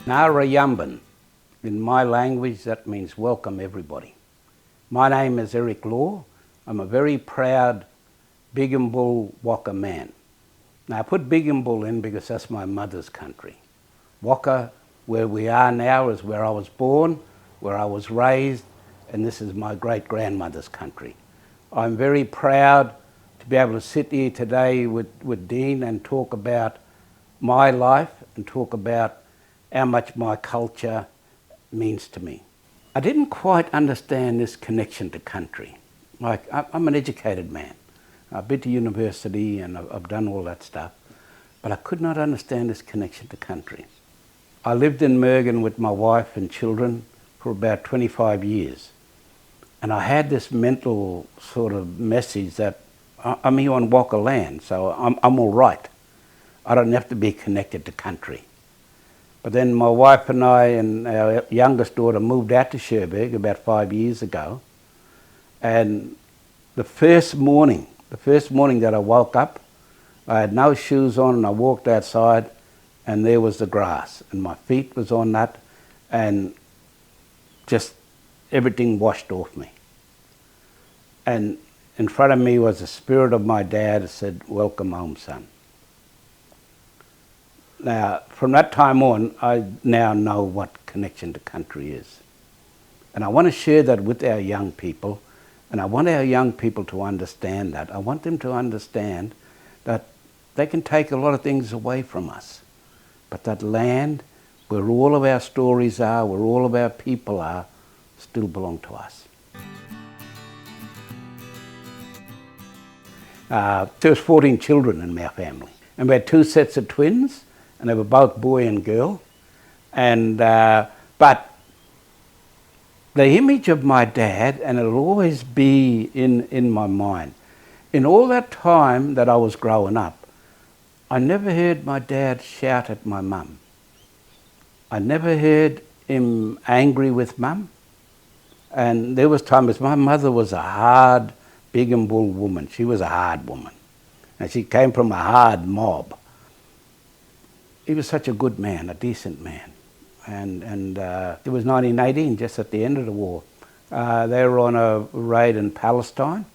Narayamban. In my language, that means welcome everybody. My name is Eric Law. I'm a very proud Bigambul Wakka man. Now I put Bigambul in because that's my mother's country. Wakka, where we are now, is where I was born, where I was raised, and this is my great-grandmother's country. I'm very proud to be able to sit here today with Dean and talk about my life and talk about how much my culture means to me. I didn't quite understand this connection to country. Like, I'm an educated man. I've been to university and I've done all that stuff, but I could not understand this connection to country. I lived in Mergen with my wife and children for about 25 years. And I had this mental sort of message that I'm here on Wakka land, so I'm all right. I don't have to be connected to country. But then my wife and I and our youngest daughter moved out to Cherbourg about 5 years ago. And the first morning that I woke up, I had no shoes on and I walked outside and there was the grass and my feet was on that and just everything washed off me. And in front of me was the spirit of my dad that said, "Welcome home, son." Now, from that time on, I now know what connection to country is. And I want to share that with our young people, and I want our young people to understand that. I want them to understand that they can take a lot of things away from us, but that land where all of our stories are, where all of our people are, still belong to us. There was 14 children in my family, and we had 2 sets of twins, and they were both boy and girl. And but the image of my dad, and it'll always be in my mind. In all that time that I was growing up, I never heard my dad shout at my mum. I never heard him angry with mum. And there was times, my mother was a hard Bigambul woman. She was a hard woman. And she came from a hard mob. He was such a good man, a decent man. And it was 1918, just at the end of the war. They were on a raid in Palestine,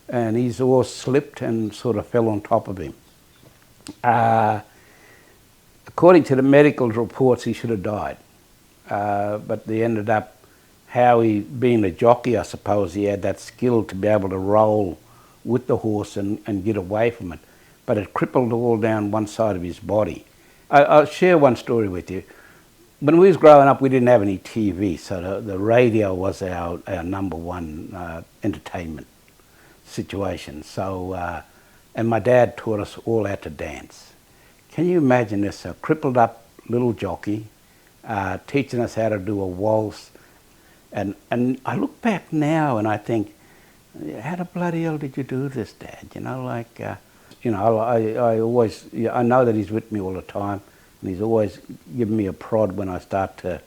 and his horse slipped and sort of fell on top of him. According to the medical reports, he should have died. But they ended up, how he, being a jockey, I suppose, he had that skill to be able to roll with the horse and get away from it. But it crippled all down one side of his body. I'll share one story with you. When we was growing up, we didn't have any TV, so the radio was our number one entertainment situation. So, and my dad taught us all how to dance. Can you imagine this? A crippled up little jockey teaching us how to do a waltz. And I look back now and I think, how the bloody hell did you do this, Dad? You know, like... You know, I know that he's with me all the time, and he's always giving me a prod when I start to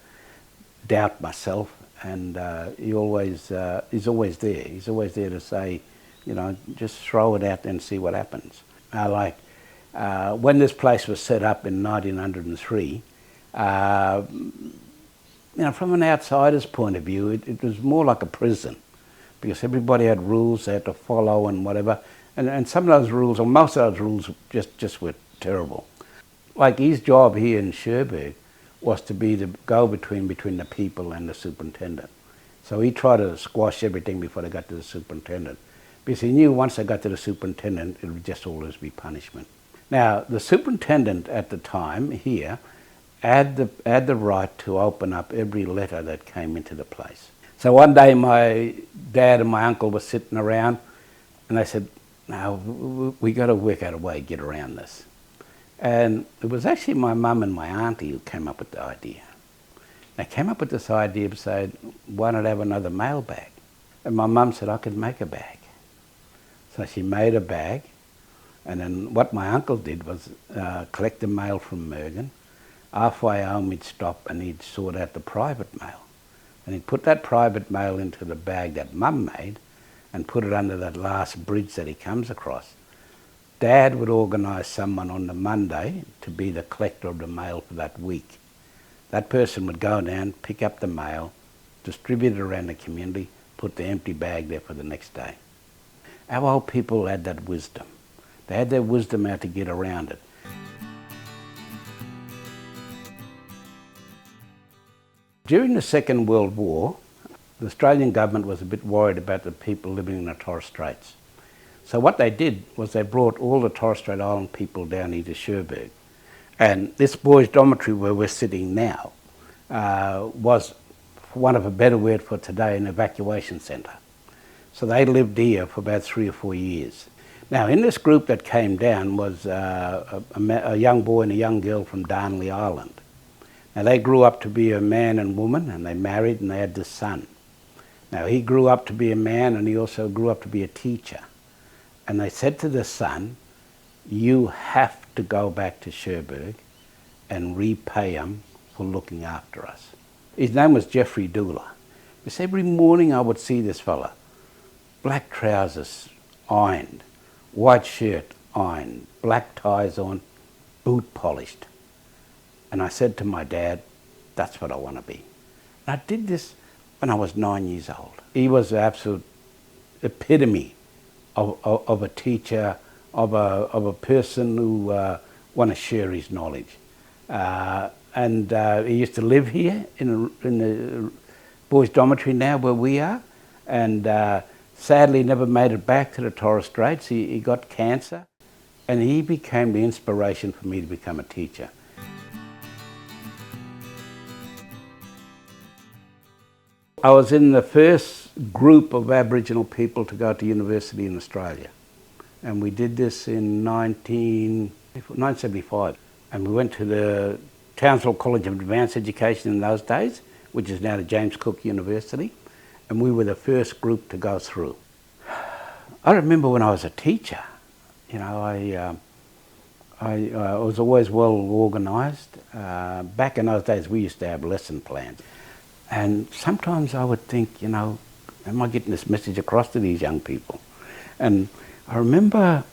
doubt myself, and he's always there. He's always there to say, you know, just throw it out there and see what happens. When this place was set up in 1903, you know, from an outsider's point of view, it was more like a prison, because everybody had rules they had to follow and whatever. And some of those rules, or most of those rules, just were terrible. Like his job here in Cherbourg was to be the go-between between the people and the superintendent. So he tried to squash everything before they got to the superintendent, because he knew once they got to the superintendent, it would just always be punishment. Now, the superintendent at the time here had the right to open up every letter that came into the place. So one day my dad and my uncle were sitting around, and they said, "Now, we got to work out a way to get around this." And it was actually my mum and my auntie who came up with the idea. They came up with this idea of saying, why not have another mail bag? And my mum said, I could make a bag. So she made a bag, and then what my uncle did was collect the mail from Mergen. Halfway home he'd stop and he'd sort out the private mail. And he'd put that private mail into the bag that Mum made, and put it under that last bridge that he comes across. Dad would organise someone on the Monday to be the collector of the mail for that week. that person would go down, pick up the mail, distribute it around the community, put the empty bag there for the next day. Our old people had that wisdom. They had their wisdom how to get around it. During the Second World War, the Australian government was a bit worried about the people living in the Torres Straits. So what they did was they brought all the Torres Strait Island people down here to Cherbourg. And this boys' dormitory where we're sitting now was, for want of a better word for today, an evacuation centre. So they lived here for about 3 or 4 years. Now in this group that came down was a young boy and a young girl from Darnley Island. Now they grew up to be a man and woman, and they married and they had this son. Now he grew up to be a man and he also grew up to be a teacher. And they said to the son, you have to go back to Cherbourg and repay him for looking after us. His name was Jeffrey Dooler. Because every morning I would see this fella, black trousers ironed, white shirt ironed, black ties on, boot polished. And I said to my dad, that's what I want to be. And I did this when I was 9 years old. He was the absolute epitome of a teacher, of a person who want to share his knowledge. And he used to live here in the boys' dormitory now where we are, and sadly never made it back to the Torres Straits. He got cancer, and he became the inspiration for me to become a teacher. I was in the first group of Aboriginal people to go to university in Australia. And we did this in 1975. And we went to the Townsville College of Advanced Education in those days, which is now the James Cook University. And we were the first group to go through. I remember when I was a teacher, you know, I was always well organised. Back in those days, we used to have lesson plans. And sometimes I would think, you know, am I getting this message across to these young people? And I remember,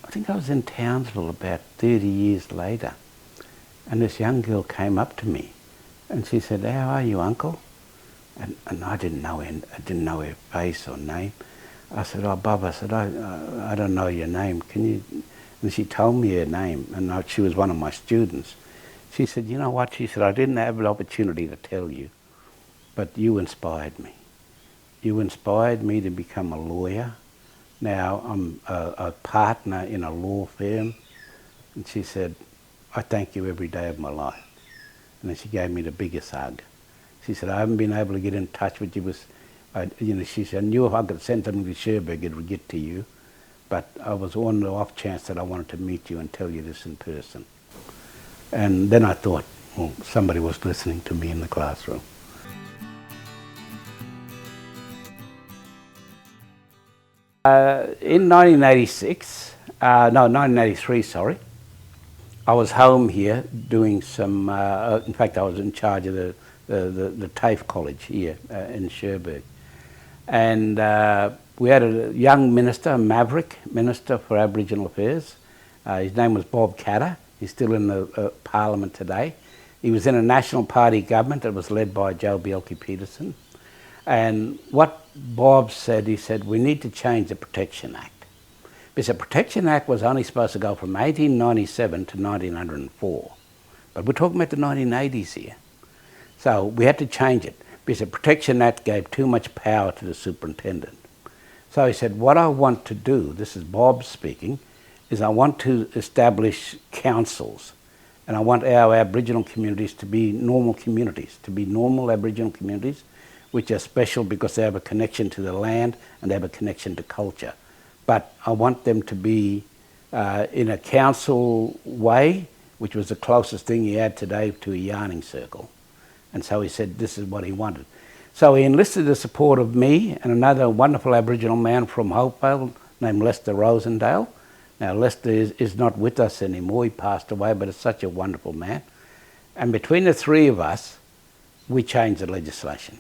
I think I was in Townsville about 30 years later, and this young girl came up to me and she said, how are you, uncle? And I didn't know her face or name. I said, oh, Bob, I said, I don't know your name. Can you? And she told me her name, and she was one of my students. She said, you know what? She said, I didn't have an opportunity to tell you, but you inspired me. You inspired me to become a lawyer. Now I'm a partner in a law firm. And she said, I thank you every day of my life. And then she gave me the biggest hug. She said, I haven't been able to get in touch with you. She said, I knew if I could send something to Cherbourg, it would get to you. But I was on the off chance that I wanted to meet you and tell you this in person. And then I thought, well, somebody was listening to me in the classroom. In 1983, sorry, I was home here doing some, in fact I was in charge of the TAFE college here in Cherbourg. And we had a young minister, a maverick minister for Aboriginal Affairs. His name was Bob Catter. He's still in the Parliament today. He was in a National Party government that was led by Joe Bjelke-Petersen. And what Bob said, he said, we need to change the Protection Act. Because the Protection Act was only supposed to go from 1897 to 1904. But we're talking about the 1980s here. So we had to change it, because the Protection Act gave too much power to the superintendent. So he said, what I want to do, this is Bob speaking, is I want to establish councils. And I want our Aboriginal communities to be normal communities, to be normal Aboriginal communities, which are special because they have a connection to the land and they have a connection to culture. But I want them to be in a council way, which was the closest thing he had today to a yarning circle. And so he said this is what he wanted. So he enlisted the support of me and another wonderful Aboriginal man from Hopevale named Lester Rosendale. Now Lester is not with us anymore, he passed away, but it's such a wonderful man. And between the three of us, we changed the legislation.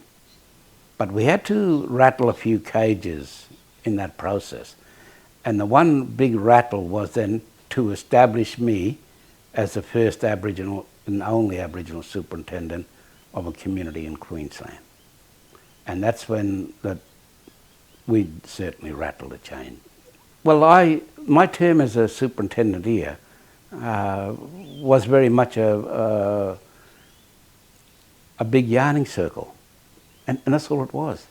But we had to rattle a few cages in that process. And the one big rattle was then to establish me as the first Aboriginal and only Aboriginal superintendent of a community in Queensland. And that's when we certainly rattled a chain. Well, my term as a superintendent here was very much a big yarning circle, and that's all it was.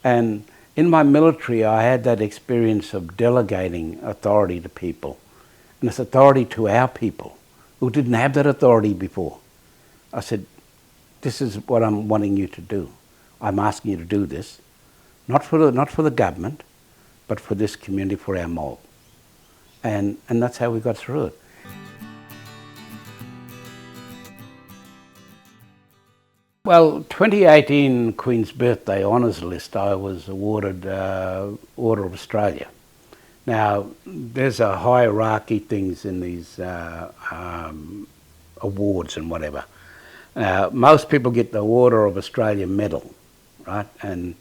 And in my military, I had that experience of delegating authority to people, and it's authority to our people who didn't have that authority before. I said, this is what I'm wanting you to do. I'm asking you to do this, not for the government, but for this community, for our mob. And that's how we got through it. Well, 2018 Queen's Birthday Honours List, I was awarded Order of Australia. Now, there's a hierarchy things in these awards and whatever. Most people get the Order of Australia medal, right? And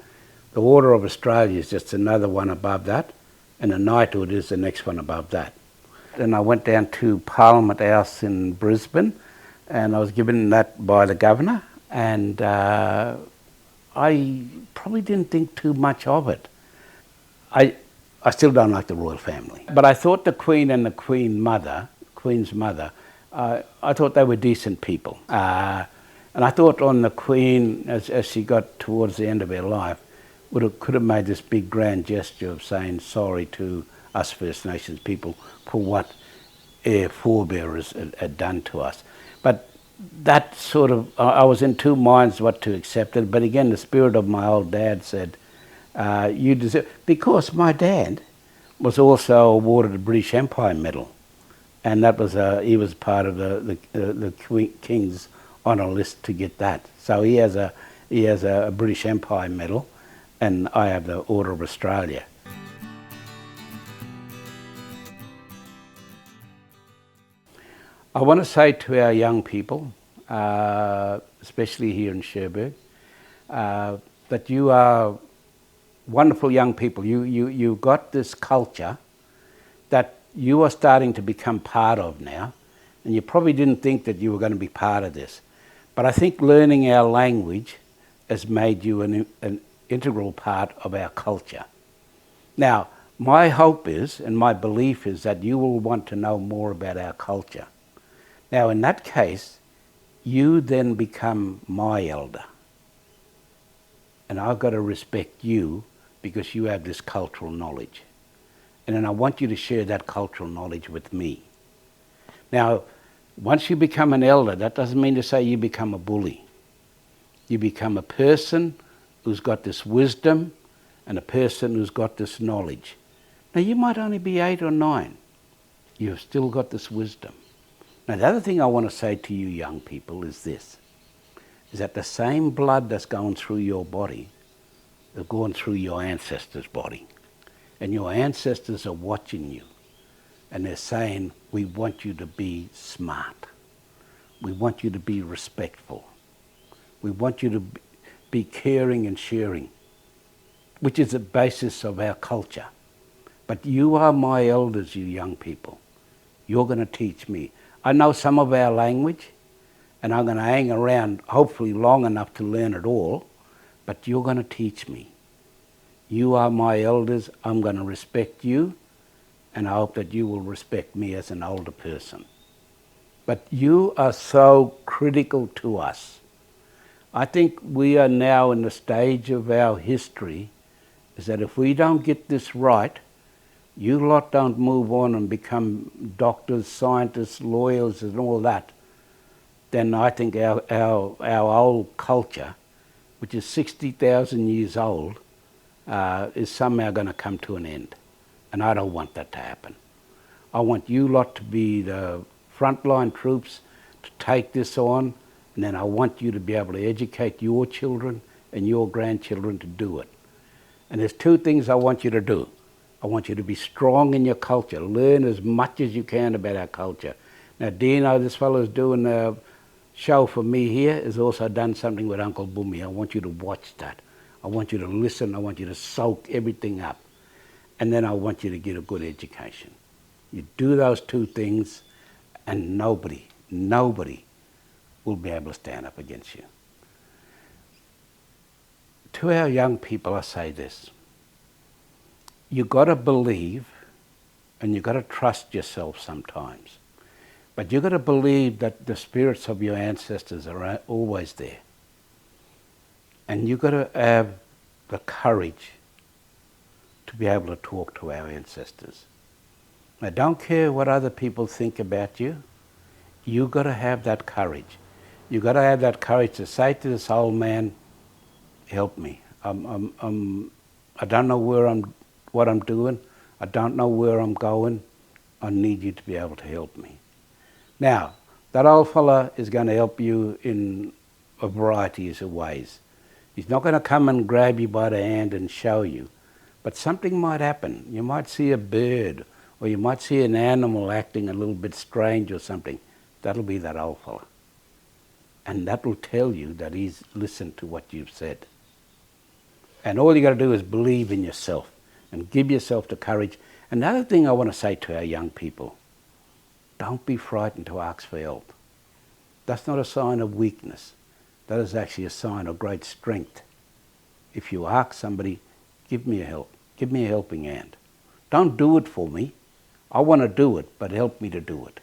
the Order of Australia is just another one above that, and the knighthood is the next one above that. And I went down to Parliament House in Brisbane, and I was given that by the governor, and I probably didn't think too much of it. I still don't like the royal family, but I thought the Queen and the Queen's mother, I thought they were decent people. And I thought on the Queen, as she got towards the end of her life, could have made this big grand gesture of saying sorry to us First Nations people for what our forebears had done to us. But that sort of, I was in two minds what to accept it, but again the spirit of my old dad said, you deserve, because my dad was also awarded a British Empire medal, and that was he was part of the King's honour list to get that. So he has a British Empire medal, and I have the Order of Australia. I want to say to our young people, especially here in Cherbourg, that you are wonderful young people. You've got this culture that you are starting to become part of now, and you probably didn't think that you were going to be part of this. But I think learning our language has made you an integral part of our culture. Now, my hope is, and my belief is, that you will want to know more about our culture. Now, in that case, you then become my elder. And I've got to respect you because you have this cultural knowledge. And then I want you to share that cultural knowledge with me. Now, once you become an elder, that doesn't mean to say you become a bully. You become a person who's got this wisdom and a person who's got this knowledge. Now, you might only be 8 or 9. You've still got this wisdom. Now, the other thing I want to say to you young people is this, is that the same blood that's going through your body is going through your ancestors' body. And your ancestors are watching you. And they're saying, we want you to be smart. We want you to be respectful. We want you to be caring and sharing, which is the basis of our culture. But you are my elders, you young people. You're going to teach me. I know some of our language, and I'm going to hang around hopefully long enough to learn it all, but you're going to teach me. You are my elders. I'm going to respect you, and I hope that you will respect me as an older person. But you are so critical to us. I think we are now in the stage of our history is that if we don't get this right, you lot don't move on and become doctors, scientists, lawyers and all that, then I think our old culture, which is 60,000 years old, is somehow going to come to an end. And I don't want that to happen. I want you lot to be the frontline troops to take this on, and then I want you to be able to educate your children and your grandchildren to do it. And there's two things I want you to do. I want you to be strong in your culture. Learn as much as you can about our culture. Now, do you know this fellow's doing a show for me here has also done something with Uncle Boomy. I want you to watch that. I want you to listen. I want you to soak everything up. And then I want you to get a good education. You do those two things and nobody will be able to stand up against you. To our young people, I say this. You've got to believe and you've got to trust yourself sometimes. But you've got to believe that the spirits of your ancestors are always there. And you've got to have the courage to be able to talk to our ancestors. Now, don't care what other people think about you. You've got to have that courage. You've got to have that courage to say to this old man, help me. I don't know what I'm doing. I don't know where I'm going. I need you to be able to help me. Now, that old fella is going to help you in a variety of ways. He's not going to come and grab you by the hand and show you. But something might happen. You might see a bird, or you might see an animal acting a little bit strange or something. That'll be that old fella. And that will tell you that he's listened to what you've said. And all you got to do is believe in yourself and give yourself the courage. Another thing I want to say to our young people, don't be frightened to ask for help. That's not a sign of weakness. That is actually a sign of great strength. If you ask somebody, give me a help, give me a helping hand. Don't do it for me. I want to do it, but help me to do it.